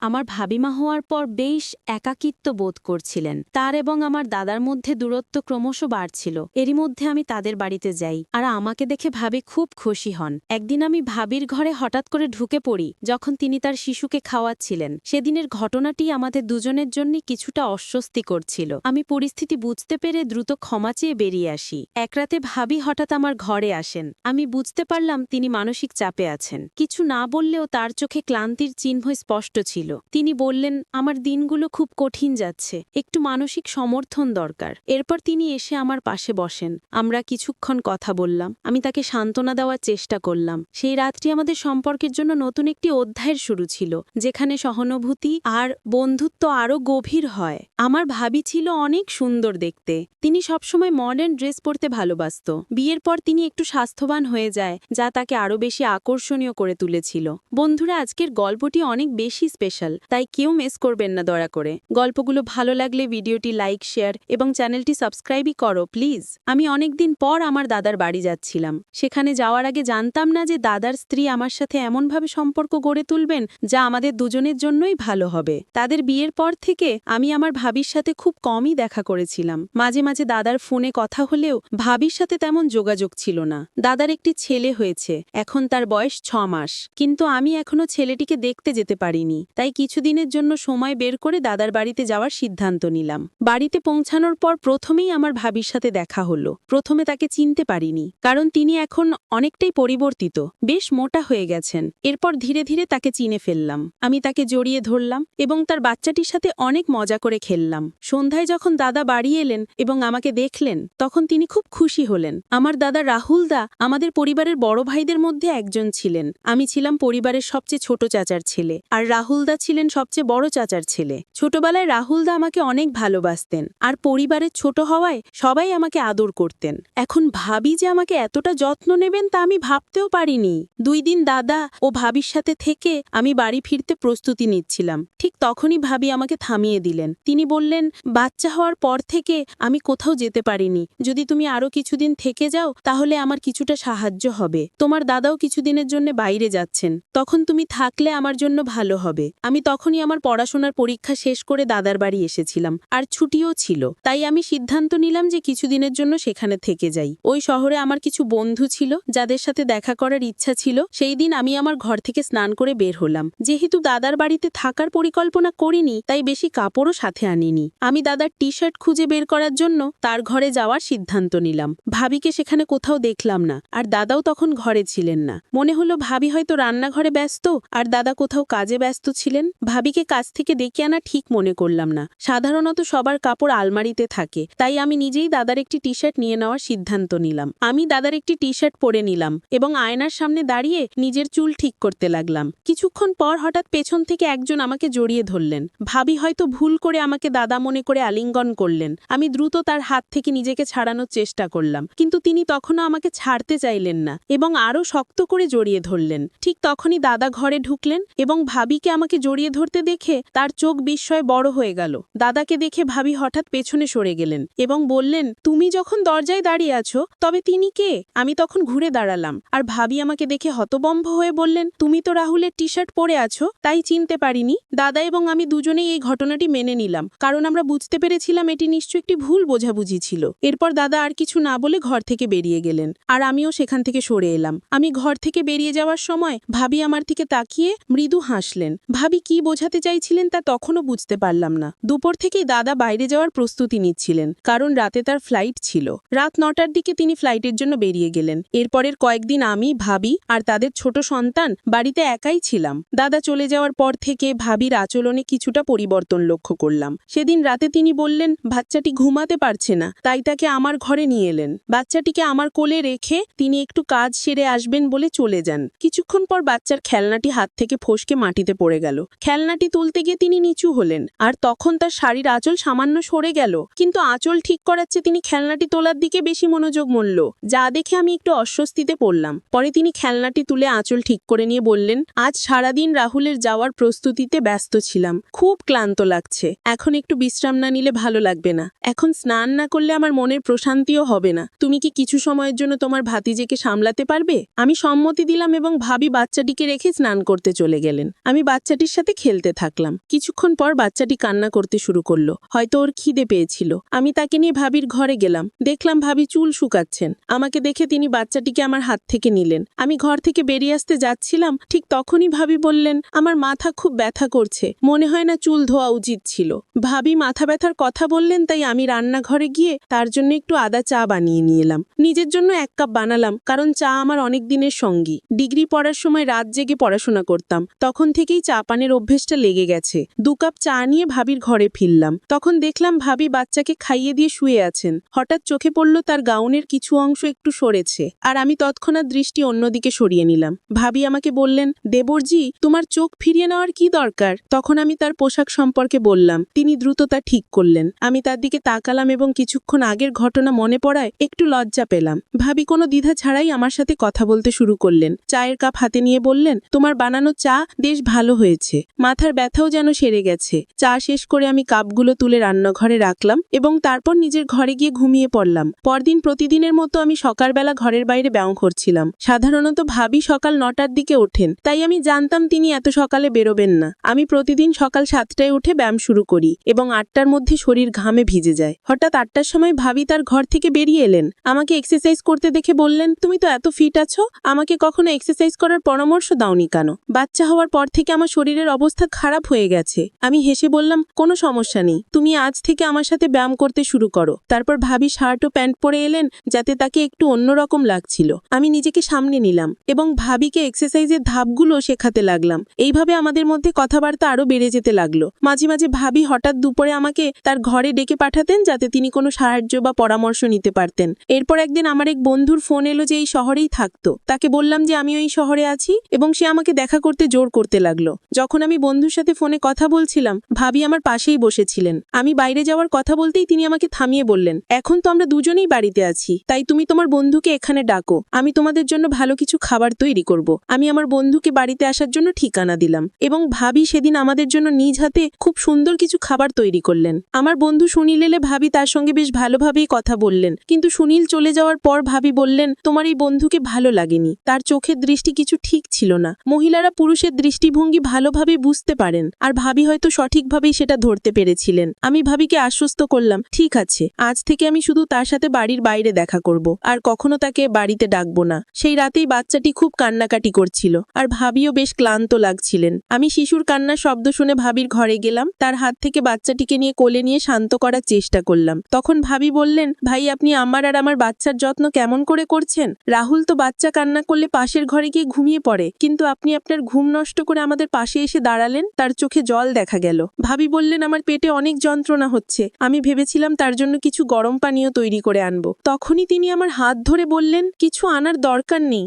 আমার ভাবিমা হওয়ার পর বেশ একাকিত্ব বোধ করছিলেন। তার এবং আমার দাদার মধ্যে দূরত্ব ক্রমশ বাড়ছিল। এরই মধ্যে আমি তাদের বাড়িতে যাই, আর আমাকে দেখে ভাবি খুব খুশি হন। একদিন আমি ভাবির ঘরে হঠাৎ করে ঢুকে পড়ি যখন তিনি তার শিশুকে খাওয়াচ্ছিলেন। সেদিনের ঘটনাটি আমাদের দুজনের জন্য কিছুটা অস্বস্তি করছিল। আমি পরিস্থিতি বুঝতে পেরে দ্রুত ক্ষমা চেয়ে বেরিয়ে আসি। এক রাতে ভাবি হঠাৎ আমার ঘরে আসেন। আমি বুঝতে পারলাম তিনি মানসিক চাপে আছেন। কিছু না বললেও তার চোখে ক্লান্তির চিহ্ন স্পষ্ট ছিল। তিনি বললেন, আমার দিনগুলো খুব কঠিন যাচ্ছে, একটু মানসিক সমর্থন দরকার। এরপর তিনি এসে আমার পাশে বসেন। আমরা কিছুক্ষণ কথা বললাম। আমি তাকে সান্ত্বনা দেওয়ার চেষ্টা করলাম। সেই রাতটি আমাদের সম্পর্কের জন্য নতুন একটি অধ্যায়ের শুরু ছিল, যেখানে সহানুভূতি আর বন্ধুত্ব আরও গভীর হয়। আমার ভাবি ছিল অনেক সুন্দর দেখতে। তিনি সবসময় মডার্ন ড্রেস পরতে ভালোবাসত। বিয়ের পর তিনি একটু স্বাস্থ্যবান হয়ে যায়, যা তাকে আরও বেশি আকর্ষণীয় করে তুলেছিল। বন্ধুরা, আজকের গল্পটি অনেক বেশি স্পেশাল, তাই কেউ মিস করবেন না দয়া করে। গল্পগুলো ভালো লাগলে ভিডিওটি লাইক, শেয়ার এবং চ্যানেলটি সাবস্ক্রাইবই করো প্লিজ। আমি অনেকদিন পর আমার দাদার বাড়ি যাচ্ছিলাম। সেখানে যাওয়ার আগে জানতাম না যে দাদার স্ত্রী আমার সাথে এমনভাবে সম্পর্ক গড়ে তুলবেন যা আমাদের দুজনের জন্যই ভালো হবে। তাদের বিয়ের পর থেকে আমি আমার ভাবির সাথে খুব কমই দেখা করেছিলাম। মাঝে মাঝে দাদার ফোনে কথা হলেও ভাবির সাথে তেমন যোগাযোগ ছিল না। দাদার একটি ছেলে হয়েছে, এখন তার বয়স 6 মাস, কিন্তু আমি এখনো ছেলেটিকে দেখতে যেতে পারিনি। তাই কিছুদিনের জন্য সময় বের করে দাদার বাড়িতে যাওয়ার সিদ্ধান্ত নিলাম। বাড়িতে পৌঁছানোর পর প্রথমেই আমার ভাবির সাথে দেখা হলো। প্রথমে তাকে চিনতে পারিনি, কারণ তিনি এখন অনেকটাই পরিবর্তিত, বেশ মোটা হয়ে গেছেন। এরপর ধীরে ধীরে তাকে চিনে ফেললাম। আমি তাকে জড়িয়ে ধরলাম এবং তার বাচ্চাটির সাথে অনেক মজা করে খেললাম। সন্ধ্যায় যখন দাদা বাড়ি এলেন এবং আমাকে দেখলেন, তখন তিনি খুব খুশি হলেন। আমার দাদা রাহুল দা আমাদের পরিবারের বড় ভাইদের মধ্যে একজন ছিলেন। আমি ছিলাম পরিবারের সবচেয়ে ছোট চাচার ছেলে, আর রাহুল দা ছিলেন সবচেয়ে বড় চাচার ছেলে। ছোটবেলায় রাহুল দা আমাকে অনেক ভালোবাসতেন, আর পরিবারের ছোট হওয়ায় সবাই আমাকে আদর করতেন। এখন ভাবি যে আমাকে এতটা যত্ন নেবেন তা আমি ভাবতেও পারিনি। 2 দিন দাদা ও ভাবির সাথে থেকে আমি বাড়ি ফিরতে প্রস্তুতি নিচ্ছিলাম। ঠিক তখনই ভাবি আমাকে থামিয়ে দিলেন। তিনি বললেন, বাচ্চা হওয়ার পর থেকে আমি কোথাও যেতে পারিনি। যদি তুমি আরো কিছুদিন থেকে যাও তাহলে আমার কিছুটা সাহায্য হবে। তোমার দাদাও কিছুদিনের জন্য বাইরে যাচ্ছেন, তখন তুমি থাকলে আমার জন্য ভালো হবে। আমি তখনই আমার পড়াশোনার পরীক্ষা শেষ করে দাদার বাড়ি এসেছিলাম, আর ছুটিও ছিল। তাই আমি সিদ্ধান্ত নিলাম যে কিছুদিনের জন্য সেখানে থেকে যাই। ওই শহরে আমার কিছু বন্ধু ছিল যাদের সাথে দেখা করার ইচ্ছা ছিল। সেই দিন আমি আমার ঘর থেকে স্নান করে বের হলাম। যেহেতু দাদার বাড়িতে থাকার পরিকল্পনা করিনি, তাই বেশি কাপড়ও সাথে আনিনি। আমি দাদার টি-শার্ট খুঁজে বের করার জন্য তার ঘরে যাওয়ার সিদ্ধান্ত নিলাম। ভাবিকে সেখানে কোথাও দেখলাম না, আর দাদাও তখন ঘরে ছিলেন না। মনে হলো ভাবি হয়তো রান্নাঘরে ব্যস্ত আর দাদা কোথাও কাজে ব্যস্ত ছিলেন। ভাবিকে কাজ থেকে ডেকে আনা ঠিক মনে করলাম না। সাধারণত সবার কাপড় আলমারিতে থাকে, তাই আমি নিজেই দাদার একটি টি-শার্ট নিয়ে নেওয়ার সিদ্ধান্ত নিলাম। আমি দাদার একটি টি-শার্ট পরে নিলাম এবং আয়নার সামনে দাঁড়িয়ে নিজের চুল ঠিক করতে লাগলাম। কিছুক্ষণ পর হঠাৎ পেছন থেকে একজন আমাকে জড়িয়ে ধরলেন। ভাবি হয়তো ভুল করে আমাকে দাদা মনে করে আলিঙ্গন করলেন। আমি দ্রুত তার হাত থেকে নিজেকে ছাড়ানোর চেষ্টা করলাম, কিন্তু তিনি তখনও আমাকে ছাড়তে চাইলেন না এবং আরও শক্ত করে জড়িয়ে ধরলেন। ঠিক তখনই দাদা ঘরে ঢুকলেন এবং ভাবিকে আমাকে জড়িয়ে ধরতে দেখে তার চোখ বিস্ময়ে বড় হয়ে গেল। দাদাকে দেখে ভাবি হঠাৎ পেছনে সরে গেলেন এবং বললেন, তুমি যখন দরজায় দাঁড়িয়ে আছো তবে তিনি কে? আমি তখন ঘুরে দাঁড়ালাম, আর ভাবি আমাকে দেখে হতবম্ব হয়ে বললেন, তুমি তো রাহুলের টি-শার্ট পরে আছো, তাই চিনতে পারিনি। দাদা এবং আমি দুজনেই এই ঘটনাটি মেনে নিলাম, কারণ আমরা বুঝতে পেরেছিলাম এটি নিশ্চয়ই একটি ভুল বোঝাবুঝি ছিল। এরপর দাদা আর কিছু না বলে ঘর থেকে বেরিয়ে গেলেন, আর আমিও সেখান থেকে সরে এলাম। আমি ঘর থেকে বেরিয়ে যাওয়ার সময় ভাবি আমার দিকে তাকিয়ে মৃদু হাসলেন। ভাবি কি বোঝাতে চাইছিলেন তা তখনও বুঝতে পারলাম না। দুপুর থেকেই দাদা বাইরে যাওয়ার প্রস্তুতি নিচ্ছিলেন, কারণ রাতে তার ফ্লাইট ছিল। রাত 9টার দিকে তিনি ফ্লাইটের জন্য বেরিয়ে গেলেন। এরপরের কয়েকদিন আমি, ভাবি আর তাদের ছোট সন্তান বাড়িতে একাই ছিলাম। দাদা চলে যাওয়ার পর থেকে ভাবির আচরণে কিছুটা পরিবর্তন লক্ষ্য করলাম। সেদিন রাতে তিনি বললেন বাচ্চাটি ঘুমাতে পারছে না, তাই তাকে আমার ঘরে নিয়ে এলেন। বাচ্চাটিকে আমার কোলে রেখে তিনি একটু কাজ সেরে আসবেন বলে চলে যান। কিছুক্ষণ পর বাচ্চার খেলনাটি হাত থেকে ফসকে মাটিতে পড়ে গেল। খেলনাটি তুলতে গিয়ে তিনি নিচু হলেন, আর তখন তার শাড়ির আঁচল সামান্য সরে গেল। কিন্তু আঁচল ঠিক করার চেয়ে তিনি খেলনাটি তোলার দিকে বেশি মনোযোগ মনল, যা দেখে আমি একটু অস্বস্তিতে পড়লাম। পরে তিনি খেলনাটি তুলে আঁচল ঠিক করে নিয়ে বললেন, আজ সারাদিন রাহুলের যাওয়ার প্রস্তুতিতে ব্যস্ত ছিলাম, খুব ক্লান্ত লাগছে। এখন একটু বিশ্রাম না নিলে ভালো লাগবে না। এখন স্নান না করলে আমার মনের প্রশান্তিও হবে না। তুমি কি কিছু সময়ের জন্য তোমার ভাতিজেকে সামলাতে পারবে? আমি সম্মতি দিলাম এবং ভাবি বাচ্চাটিকে রেখে স্নান করতে চলে গেলেন। আমি বাচ্চাটির বাচ্চাটির সাথে খেলতে থাকলাম। কিছুক্ষণ পর বাচ্চাটি কান্না করতে শুরু করলো। হয়তো ওর খিদে পেয়েছিল। আমি তাকে নিয়ে ভাবির ঘরে গেলাম। দেখলাম ভাবি চুল শুকাচ্ছেন। আমাকে দেখে তিনি বাচ্চাটিকে আমার হাত থেকে নিলেন। আমি ঘর থেকে বেরিয়ে আসতে যাচ্ছিলাম, ঠিক তখনই ভাবি বললেন, আমার মাথা খুব ব্যথা করছে, মনে হয় না চুল ধোয়া উচিত ছিল। ভাবি মাথা ব্যথার কথা বললেন, তাই আমি রান্নাঘরে গিয়ে তার জন্য একটু আদা চা বানিয়ে নিয়ে এলাম। নিজের জন্য 1 কাপ বানালাম, কারণ চা আমার অনেক দিনের সঙ্গী। ডিগ্রি পড়ার সময় রাত জেগে পড়াশোনা করতাম, তখন থেকেই চা পানের অভ্যেসটা লেগে গেছে। 2 কাপ চা নিয়ে ভাবির ঘরে ফিরলাম। তখন দেখলাম ভাবি বাচ্চাকে খাইয়ে দিয়ে শুয়ে আছেন। হঠাৎ চোখে পড়ল তার গাউনের কিছু অংশ একটু সরেছে, আর আমি তৎক্ষণাৎ দৃষ্টি অন্যদিকে সরিয়ে নিলাম। ভাবি আমাকে বললেন, দেবরজি, তোমার চোখ ফিরিয়ে নেওয়ার কি দরকার? তখন আমি তার পোশাক সম্পর্কে বললাম। তিনি দ্রুত তা ঠিক করলেন। আমি তার দিকে তাকালাম এবং কিছুক্ষণ আগের ঘটনা মনে পড়ায় একটু লজ্জা পেলাম। ভাবি কোনো দ্বিধা ছাড়াই আমার সাথে কথা বলতে শুরু করলেন। চায়ের কাপ হাতে নিয়ে বললেন, তোমার বানানো চা বেশ ভালো হয়েছে। মাথার ব্যথাও যেন সেরে গেছে। চা শেষ করে আমি কাপগুলো তুলে রান্নাঘরে রাখলাম এবং তারপর নিজের ঘরে গিয়ে ঘুমিয়ে পড়লাম। পরদিন প্রতিদিনের মতো আমি সকালবেলা ঘরের বাইরে ব্যায়াম করছিলাম। সাধারণত ভাবি সকাল 9টার দিকে ওঠেন, তাই আমি জানতাম তিনি এত সকালে বেরোবেন না। আমি প্রতিদিন সকাল 7টায় উঠে ব্যায়াম শুরু করি এবং 8টার মধ্যে শরীর ঘামে ভিজে যায়। হঠাৎ 8টার সময় ভাবি তার ঘর থেকে বেরিয়ে এলেন। আমাকে এক্সারসাইজ করতে দেখে বললেন, তুমি তো এত ফিট আছো, আমাকে কখনো এক্সারসাইজ করার পরামর্শ দাওনি কেন? বাচ্চা হওয়ার পর থেকে আমার শরীরের অবস্থা খারাপ হয়ে গেছে। আমি হেসে বললাম, কোনো সমস্যা নেই, তুমি আজ থেকে আমার সাথে ব্যায়াম করতে শুরু করো। তারপর ভাবি শার্ট ও প্যান্ট পরে এলেন, যাতে তাকে একটু অন্যরকম লাগছিল। আমি নিজেকে সামনে নিলাম এবং ভাবিকে এক্সারসাইজের ধাপগুলো শেখাতে লাগলাম। এইভাবে আমাদের মধ্যে কথাবার্তা আরো বেড়ে যেতে লাগলো। মাঝে মাঝে ভাবি হঠাৎ দুপুরে আমাকে তার ঘরে ডেকে পাঠাতেন, যাতে তিনি কোনো সাহায্য বা পরামর্শ নিতে পারতেন। এরপর একদিন আমার এক বন্ধুর ফোন এলো যে এই শহরেই থাকতো। তাকে বললাম যে আমিও এই শহরে আছি এবং সে আমাকে দেখা করতে জোর করতে লাগলো। যখন আমি বন্ধুর সাথে ফোনে কথা বলছিলাম, ভাবি আমার পাশেই বসেছিলেন। আমি বাইরে যাওয়ার কথা বলতেই তিনি আমাকে থামিয়ে বললেন, এখন তো আমরা দুজনেই বাড়িতে আছি, তাই তুমি তোমার বন্ধুকে এখানে ডাকো, আমি তোমাদের জন্য ভালো কিছু খাবার তৈরি করব। আমি আমার বন্ধুকে বাড়িতে আসার জন্য ঠিকানা দিলাম এবং ভাবি সেদিন আমাদের জন্য নিজ হাতে খুব সুন্দর কিছু খাবার তৈরি করলেন। আমার বন্ধু সুনীল এলে ভাবি তার সঙ্গে বেশ ভালোভাবেই কথা বললেন, কিন্তু সুনীল চলে যাওয়ার পর ভাবি বললেন, তোমার এই বন্ধুকে ভালো লাগেনি, তার চোখের দৃষ্টি কিছু ঠিক ছিল না। মহিলারা পুরুষের দৃষ্টিভঙ্গি ভালোভাবে বুঝতে পারেন, আর ভাবি হয়তো সঠিকভাবেই সেটা ধরতে পেরেছিলেন। আমি ভাবিকে আশ্বস্ত করলাম, ঠিক আছে, আজ থেকে আমি শুধু তার সাথে বাড়ির বাইরে দেখা করব, আর কখনো তাকে বাড়িতে ডাকবো না। সেই রাতেই বাচ্চাটি খুব কান্নাকাটি করছিল, আর ভাবিও বেশ ক্লান্ত লাগছিলেন। আমি শিশুর কান্নার শব্দ শুনে ভাবির ঘরে গেলাম, তার হাত থেকে বাচ্চাটিকে নিয়ে কোলে নিয়ে শান্ত করার চেষ্টা করলাম। তখন ভাবি বললেন, ভাই, আপনি আমার আর আমার বাচ্চার যত্ন কেমন করে করছেন? রাহুল তো বাচ্চা কান্না করলে পাশের ঘরে গিয়ে ঘুমিয়ে পড়ে, কিন্তু আপনি আপনার ঘুম নষ্ট করে আমাদের পাশে এসে দাঁড়ালেন। তার চোখে জল দেখা গেল। ভাবি বললেন, আমার পেটে অনেক যন্ত্রণা হচ্ছে, আমি ভেবেছিলাম তার জন্য কিছু গরম পানীয় তৈরি করে আনবো। তখনই তিনি আমার হাত ধরে বললেন, কিছু আনার দরকার নেই,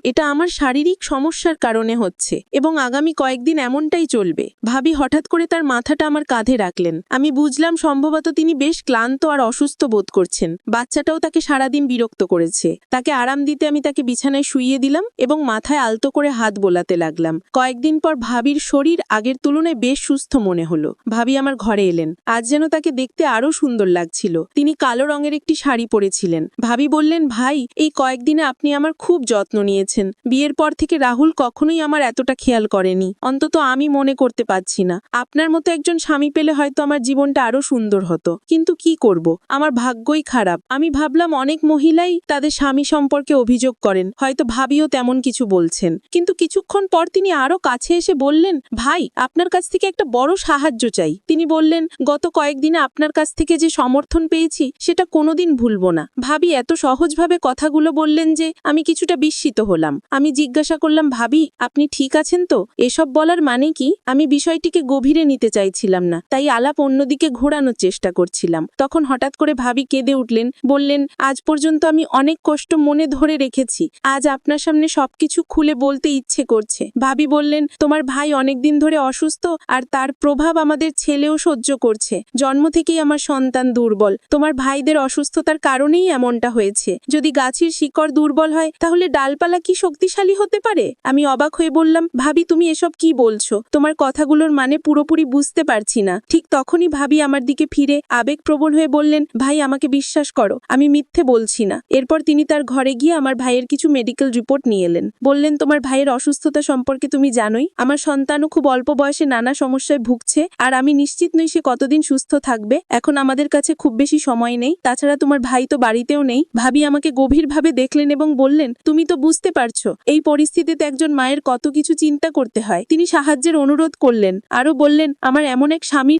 এটা আমার শারীরিক সমস্যার কারণে হচ্ছে এবং আগামী কয়েকদিন এমনটাই চলবে। ভাবি হঠাৎ করে তার মাথাটা আমার কাঁধে রাখলেন। আমি বুঝলাম সম্ভবত তিনি বেশ ক্লান্ত আর অসুস্থ বোধ করছেন। বাচ্চাটাও তাকে সারাদিন বিরক্ত করেছে। তাকে আরাম দিতে আমি তাকে বিছানায় শুইয়ে দিলাম এবং মাথায় আলতো করে হাত বোলাতে লাগলাম। কয়েকদিন পর ভাবির শরীর আগের তুলনায় বেশ সুস্থ মনে হলো। ভাবি আমার ঘরে এলেন। আজ যেন তাকে দেখতে আরো সুন্দর লাগছিল। তিনি কালো রঙের একটি শাড়ি পরেছিলেন। ভাবি বললেন, ভাই, এই কয়েকদিনে আপনি আমার খুব যত্ন নিয়েছেন। বিয়ের পর থেকে রাহুল কখনোই আমার এতটা খেয়াল করেনি, অন্তত আমি মনে করতে পারছি না। আপনার মতো একজন স্বামী পেলে হয়তো আমার জীবনটা আরো সুন্দর হতো, কিন্তু কি করব, আমার ভাগ্যই খারাপ। আমি ভাবলাম অনেক মহিলাই তাদের স্বামী সম্পর্কে অভিযোগ করেন, হয়তো ভাবিও তেমন কিছু বলছেন। কিন্তু কিছুক্ষণ পর তিনি আরো কাছে এসে বললেন, ভাই, আপনার কাছ থেকে একটা বড় সাহায্য চাই। তিনি বললেন, গত কয়েকদিনে আপনার কাছ থেকে যে সমর্থন পেয়েছি সেটা কোনোদিন ভুলবো না। ভাবি এত সহজভাবে কথাগুলো বললেন যে আমি কিছুটা বিস্মিত হলাম। আমি জিজ্ঞাসা করলাম, ভাবি, আপনি ঠিক আছেন তো? এসব বলার মানে কি? আমি বিষয়টিকে গভীরে নিতে চাইছিলাম না, তাই আলাপ অন্যদিকে ঘোরানোর চেষ্টা করছিলাম। তখন হঠাৎ করে ভাবি কেঁদে উঠলেন, বললেন, আজ পর্যন্ত আমি অনেক কষ্ট মনে ধরে রেখেছি, আজ আপনার সামনে সবকিছু খুলে বলতে ইচ্ছে করছে। ভাবি বললেন, তোমার ভাই অনেকদিন ধরে অসুস্থ, আর তার প্রভাব আমাদের ছেলেও সহ্য করছে। জন্ম থেকেই আমার সন্তান দুর্বল। তোমার ভাইদের অসুস্থতার কারণেই এমনটা হয়েছে। যদি গাছের শিকড় দুর্বল হয়, তাহলে ডালপালা কি শক্তিশালী হতে পারে? আমি অবাক হয়ে বললাম, ভাবি, তুমি এসব কি বলছো? তোমার কথাগুলোর মানে পুরোপুরি বুঝতে পারছি না। ঠিক তখনই ভাবি আমার দিকে ফিরে আবেগপ্রবণ হয়ে বললেন, ভাই, আমাকে বিশ্বাস করো, আমি মিথ্যে বলছি না। এরপর তিনি তার ঘরে গিয়ে আমার ভাইয়ের কিছু মেডিকেল রিপোর্ট নিয়ে এলেন। বললেন, তোমার ভাইয়ের অসুস্থতা সম্পর্কে তুমি জানোই, আমার সন্তান সন্তানও খুব অল্প বয়সে নানা সমস্যায় ভুগছে, আর আমি নিশ্চিত নই সে কতদিন সুস্থ থাকবে। এখন আমাদের কাছে খুব বেশি সময় নেই, তাছাড়া তোমার ভাই তো বাড়িতেও নেই। ভাবি আমাকে গভীরভাবে দেখলেন এবং বললেন, তুমি তো বুঝতে পারছো এই পরিস্থিতিতে একজন মায়ের কত কিছু চিন্তা করতে হয়। তিনি সাহায্যের অনুরোধ করলেন, আরও বললেন, আমার এমন এক স্বামী